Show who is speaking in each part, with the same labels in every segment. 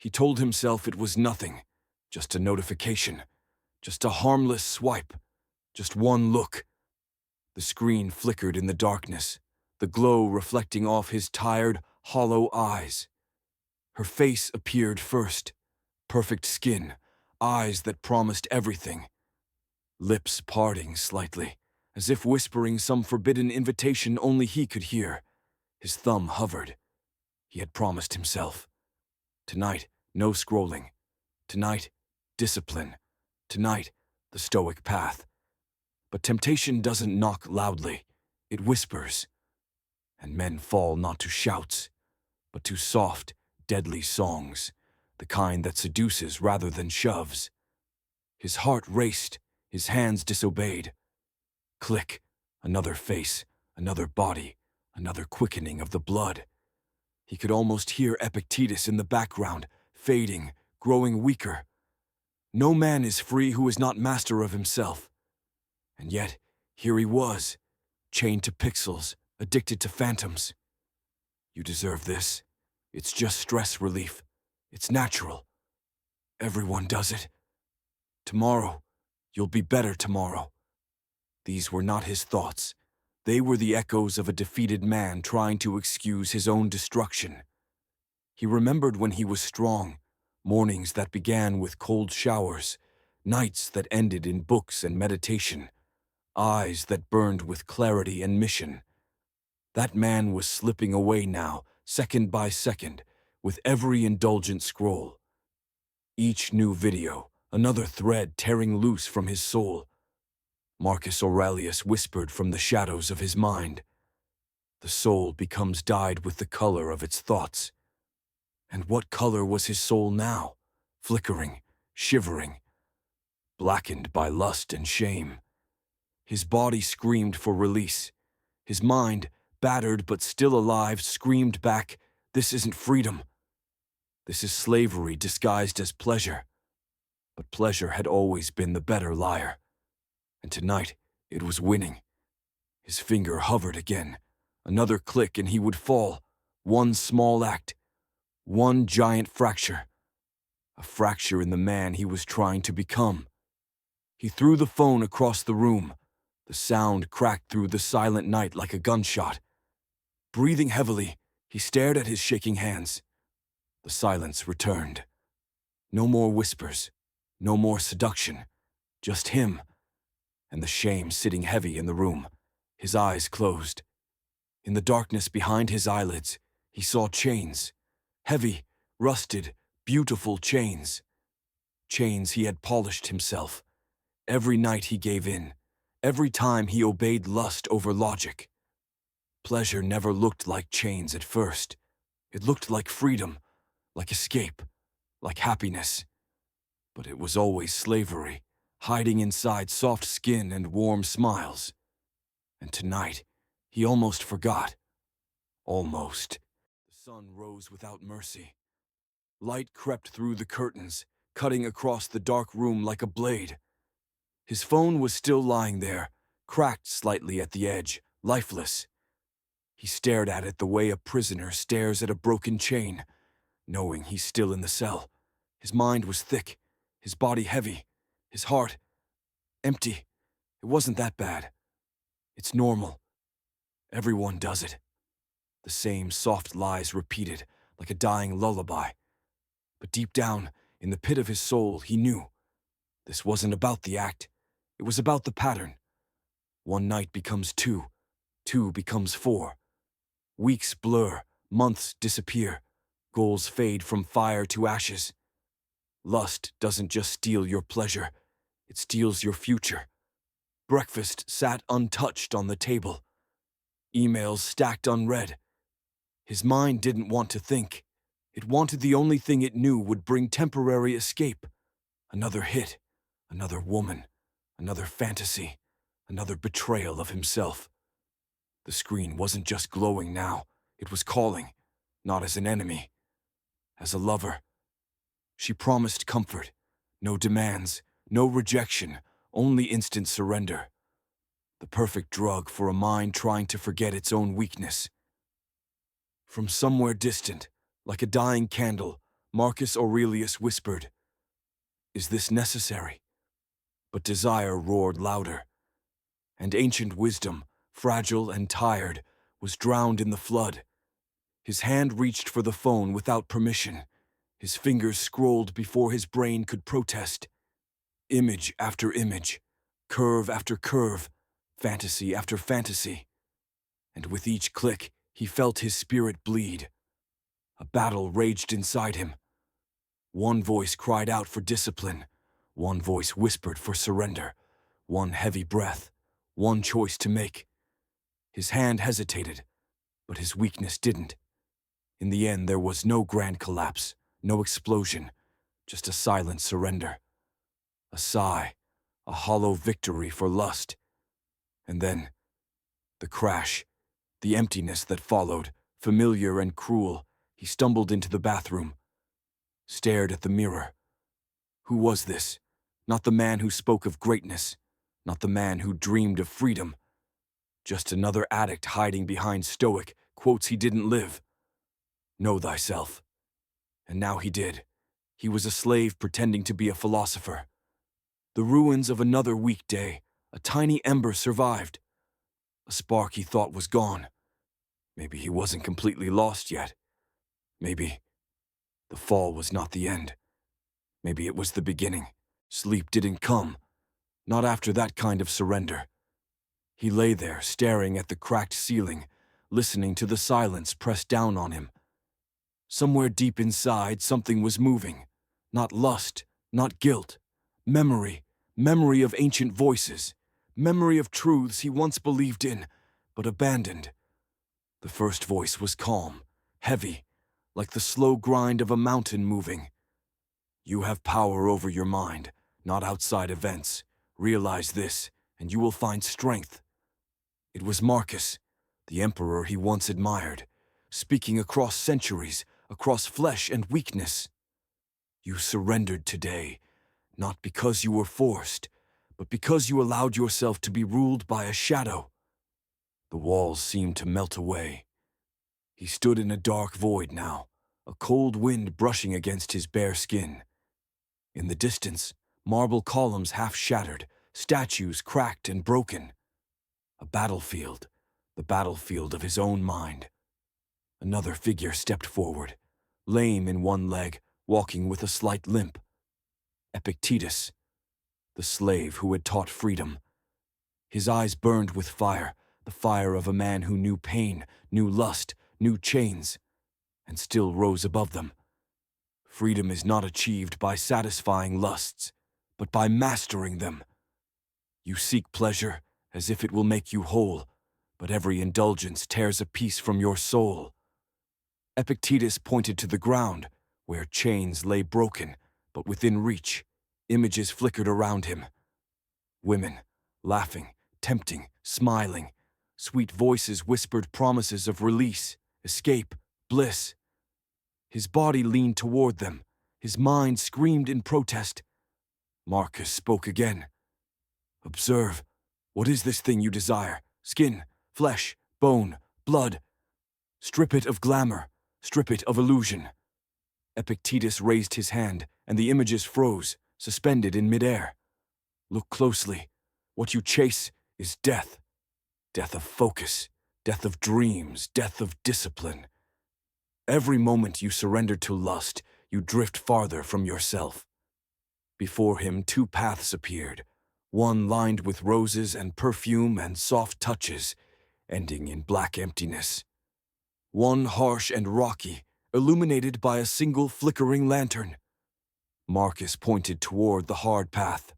Speaker 1: He told himself it was nothing, just a notification, just a harmless swipe, just one look. The screen flickered in the darkness, the glow reflecting off his tired, hollow eyes. Her face appeared first, perfect skin, eyes that promised everything, lips parting slightly, as if whispering some forbidden invitation only he could hear. His thumb hovered. He had promised himself. Tonight, no scrolling. Tonight, discipline. Tonight, the Stoic path. But temptation doesn't knock loudly. It whispers. And men fall not to shouts, but to soft, deadly songs, the kind that seduces rather than shoves. His heart raced, his hands disobeyed. Click, another face, another body, another quickening of the blood. He could almost hear Epictetus in the background, fading, growing weaker. No man is free who is not master of himself. And yet, here he was, chained to pixels, addicted to phantoms. You deserve this. It's just stress relief. It's natural. Everyone does it. Tomorrow, you'll be better tomorrow. These were not his thoughts. They were the echoes of a defeated man trying to excuse his own destruction. He remembered when he was strong, mornings that began with cold showers, nights that ended in books and meditation, eyes that burned with clarity and mission. That man was slipping away now, second by second, with every indulgent scroll. Each new video, another thread tearing loose from his soul. Marcus Aurelius whispered from the shadows of his mind. The soul becomes dyed with the color of its thoughts. And what color was his soul now? Flickering, shivering, blackened by lust and shame. His body screamed for release. His mind, battered but still alive, screamed back, "This isn't freedom. This is slavery disguised as pleasure." But pleasure had always been the better liar. And tonight, it was winning. His finger hovered again. Another click and he would fall. One small act. One giant fracture. A fracture in the man he was trying to become. He threw the phone across the room. The sound cracked through the silent night like a gunshot. Breathing heavily, he stared at his shaking hands. The silence returned. No more whispers. No more seduction. Just him. And the shame sitting heavy in the room, his eyes closed. In the darkness behind his eyelids, he saw chains. Heavy, rusted, beautiful chains. Chains he had polished himself. Every night he gave in. Every time he obeyed lust over logic. Pleasure never looked like chains at first. It looked like freedom, like escape, like happiness. But it was always slavery, hiding inside soft skin and warm smiles. And tonight, he almost forgot. Almost. The sun rose without mercy. Light crept through the curtains, cutting across the dark room like a blade. His phone was still lying there, cracked slightly at the edge, lifeless. He stared at it the way a prisoner stares at a broken chain, knowing he's still in the cell. His mind was thick, his body heavy, his heart empty. It wasn't that bad. It's normal. Everyone does it. The same soft lies repeated, like a dying lullaby. But deep down, in the pit of his soul, he knew. This wasn't about the act. It was about the pattern. One night becomes two. Two becomes four. Weeks blur, months disappear. Goals fade from fire to ashes. Lust doesn't just steal your pleasure. It steals your future. Breakfast sat untouched on the table. Emails stacked unread. His mind didn't want to think. It wanted the only thing it knew would bring temporary escape. Another hit, another woman, another fantasy, another betrayal of himself. The screen wasn't just glowing now. It was calling, not as an enemy, as a lover. She promised comfort, no demands, no rejection, only instant surrender. The perfect drug for a mind trying to forget its own weakness. From somewhere distant, like a dying candle, Marcus Aurelius whispered, "Is this necessary?" But desire roared louder, and ancient wisdom, fragile and tired, was drowned in the flood. His hand reached for the phone without permission. His fingers scrolled before his brain could protest. Image after image, curve after curve, fantasy after fantasy. And with each click, he felt his spirit bleed. A battle raged inside him. One voice cried out for discipline. One voice whispered for surrender. One heavy breath. One choice to make. His hand hesitated, but his weakness didn't. In the end, there was no grand collapse, no explosion, just a silent surrender. A sigh, a hollow victory for lust. And then, the crash, the emptiness that followed, familiar and cruel. He stumbled into the bathroom, stared at the mirror. Who was this? Not the man who spoke of greatness, not the man who dreamed of freedom. Just another addict hiding behind Stoic quotes he didn't live. Know thyself. And now he did. He was a slave pretending to be a philosopher. The ruins of another weekday, a tiny ember survived. A spark he thought was gone. Maybe he wasn't completely lost yet. Maybe the fall was not the end. Maybe it was the beginning. Sleep didn't come. Not after that kind of surrender. He lay there, staring at the cracked ceiling, listening to the silence press down on him. Somewhere deep inside, something was moving. Not lust, not guilt. Memory, memory of ancient voices. Memory of truths he once believed in, but abandoned. The first voice was calm, heavy, like the slow grind of a mountain moving. You have power over your mind, not outside events. Realize this, and you will find strength. It was Marcus, the emperor he once admired, speaking across centuries, across flesh and weakness. You surrendered today, not because you were forced, but because you allowed yourself to be ruled by a shadow. The walls seemed to melt away. He stood in a dark void now, a cold wind brushing against his bare skin. In the distance, marble columns half shattered, statues cracked and broken. A battlefield, the battlefield of his own mind. Another figure stepped forward, lame in one leg, walking with a slight limp. Epictetus, the slave who had taught freedom. His eyes burned with fire, the fire of a man who knew pain, knew lust, knew chains, and still rose above them. Freedom is not achieved by satisfying lusts, but by mastering them. You seek pleasure as if it will make you whole, but every indulgence tears a piece from your soul. Epictetus pointed to the ground, where chains lay broken, but within reach. Images flickered around him. Women, laughing, tempting, smiling. Sweet voices whispered promises of release, escape, bliss. His body leaned toward them. His mind screamed in protest. Marcus spoke again. Observe. What is this thing you desire? Skin, flesh, bone, blood. Strip it of glamour. Strip it of illusion. Epictetus raised his hand, and the images froze, suspended in midair. Look closely. What you chase is death. Death of focus, death of dreams, death of discipline. Every moment you surrender to lust, you drift farther from yourself. Before him, two paths appeared, one lined with roses and perfume and soft touches, ending in black emptiness. One harsh and rocky, illuminated by a single flickering lantern. Marcus pointed toward the hard path.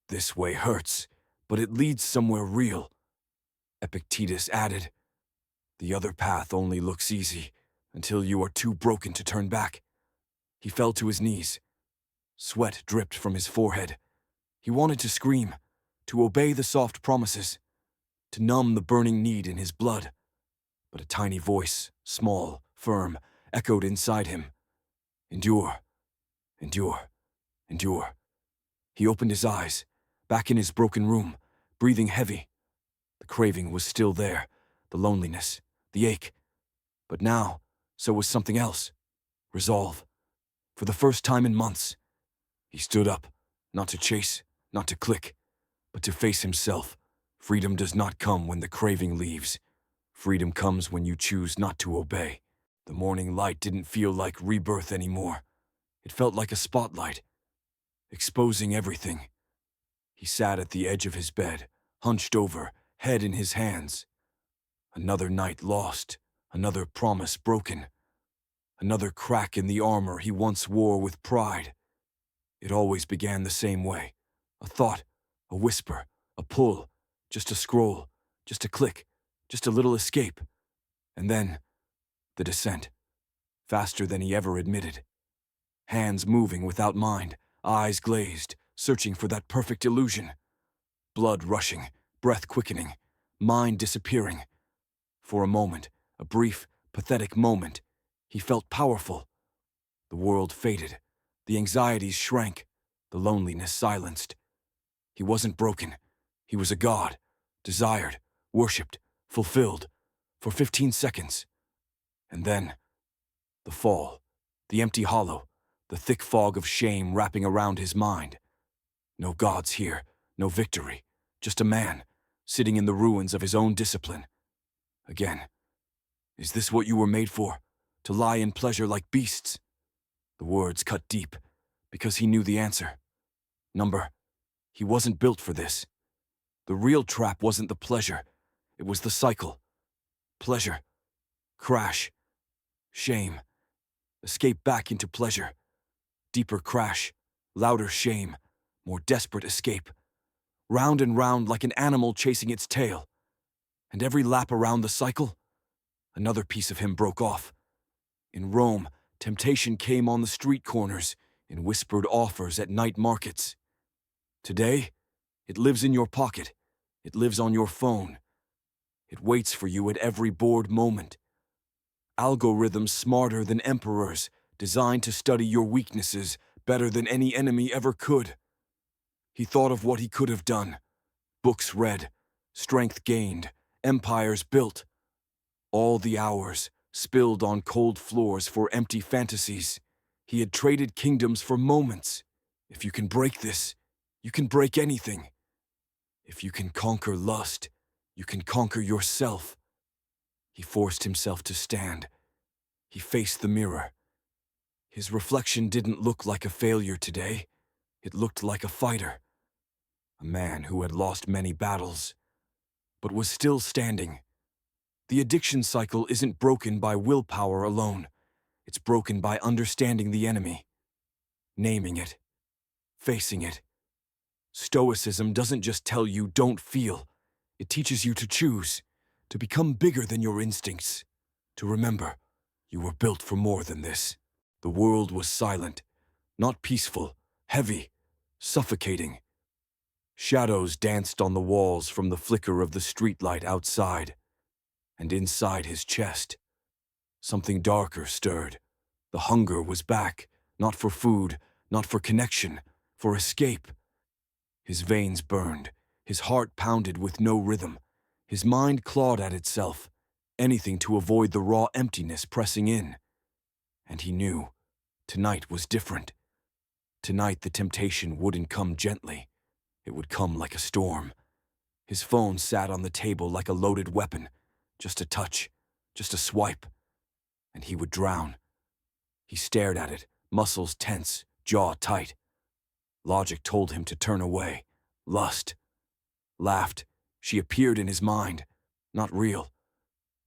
Speaker 1: This way hurts, but it leads somewhere real. Epictetus added, the other path only looks easy, until you are too broken to turn back. He fell to his knees. Sweat dripped from his forehead. He wanted to scream, to obey the soft promises, to numb the burning need in his blood. But a tiny voice, small, firm, echoed inside him. Endure, endure, endure. He opened his eyes, back in his broken room, breathing heavy. The craving was still there, the loneliness, the ache. But now, so was something else. Resolve. For the first time in months, he stood up, not to chase, not to click, but to face himself. Freedom does not come when the craving leaves. Freedom comes when you choose not to obey. The morning light didn't feel like rebirth anymore. It felt like a spotlight, exposing everything. He sat at the edge of his bed, hunched over, head in his hands. Another night lost, another promise broken, another crack in the armor he once wore with pride. It always began the same way. A thought, a whisper, a pull, just a scroll, just a click, just a little escape. And then, the descent, faster than he ever admitted. Hands moving without mind, eyes glazed, searching for that perfect illusion. Blood rushing, breath quickening, mind disappearing. For a moment, a brief, pathetic moment, he felt powerful. The world faded, the anxieties shrank, the loneliness silenced. He wasn't broken. He was a god, desired, worshipped, fulfilled, for 15 seconds. And then, the fall, the empty hollow, the thick fog of shame wrapping around his mind. No gods here, no victory, just a man, sitting in the ruins of his own discipline. Again, is this what you were made for? To lie in pleasure like beasts? The words cut deep, because he knew the answer. He wasn't built for this. The real trap wasn't the pleasure, it was the cycle. Pleasure, crash, shame, escape back into pleasure. Deeper crash, louder shame, more desperate escape. Round and round like an animal chasing its tail. And every lap around the cycle, another piece of him broke off. In Rome, temptation came on the street corners, in whispered offers at night markets. Today, it lives in your pocket. It lives on your phone. It waits for you at every bored moment. Algorithms smarter than emperors, designed to study your weaknesses better than any enemy ever could. He thought of what he could have done. Books read, strength gained, empires built. All the hours spilled on cold floors for empty fantasies. He had traded kingdoms for moments. If you can break this, you can break anything. If you can conquer lust, you can conquer yourself. He forced himself to stand. He faced the mirror. His reflection didn't look like a failure today. It looked like a fighter. A man who had lost many battles, but was still standing. The addiction cycle isn't broken by willpower alone. It's broken by understanding the enemy, naming it, facing it. Stoicism doesn't just tell you don't feel. It teaches you to choose, to become bigger than your instincts, to remember you were built for more than this. The world was silent, not peaceful, heavy, suffocating. Shadows danced on the walls from the flicker of the streetlight outside, and inside his chest, something darker stirred. The hunger was back, not for food, not for connection, for escape. His veins burned, his heart pounded with no rhythm. His mind clawed at itself, anything to avoid the raw emptiness pressing in. And he knew, tonight was different. Tonight the temptation wouldn't come gently. It would come like a storm. His phone sat on the table like a loaded weapon. Just a touch, just a swipe, and he would drown. He stared at it, muscles tense, jaw tight. Logic told him to turn away. Lust. Laughed. She appeared in his mind. Not real,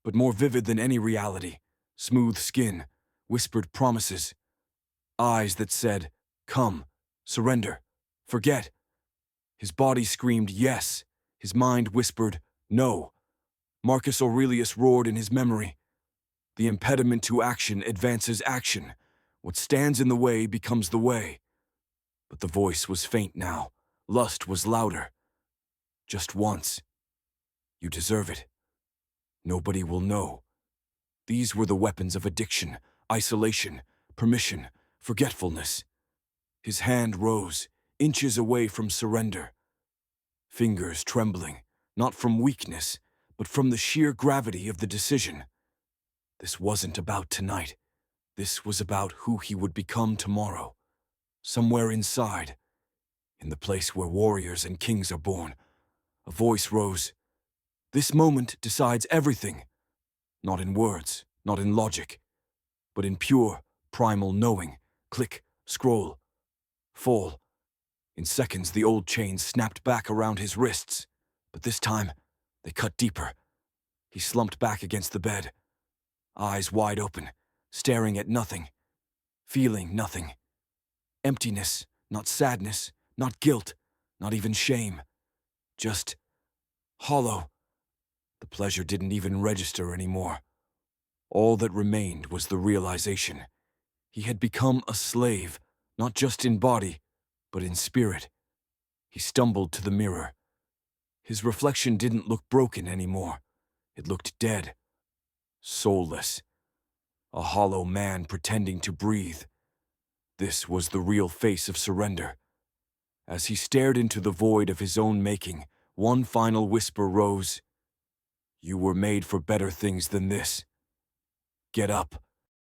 Speaker 1: but more vivid than any reality. Smooth skin, whispered promises. Eyes that said, come, surrender, forget. His body screamed yes. His mind whispered no. Marcus Aurelius roared in his memory. The impediment to action advances action. What stands in the way becomes the way. But the voice was faint now. Lust was louder. Just once. You deserve it. Nobody will know. These were the weapons of addiction, isolation, permission, forgetfulness. His hand rose, inches away from surrender. Fingers trembling, not from weakness, but from the sheer gravity of the decision. This wasn't about tonight. This was about who he would become tomorrow. Somewhere inside, in the place where warriors and kings are born, a voice rose. This moment decides everything. Not in words, not in logic, but in pure, primal knowing. Click, scroll, fall. In seconds, the old chains snapped back around his wrists, but this time, they cut deeper. He slumped back against the bed, eyes wide open, staring at nothing, feeling nothing. Emptiness, not sadness, not guilt, not even shame. Just hollow. The pleasure didn't even register anymore. All that remained was the realization. He had become a slave, not just in body, but in spirit. He stumbled to the mirror. His reflection didn't look broken anymore. It looked dead, soulless. A hollow man pretending to breathe. This was the real face of surrender. As he stared into the void of his own making, one final whisper rose. You were made for better things than this. Get up.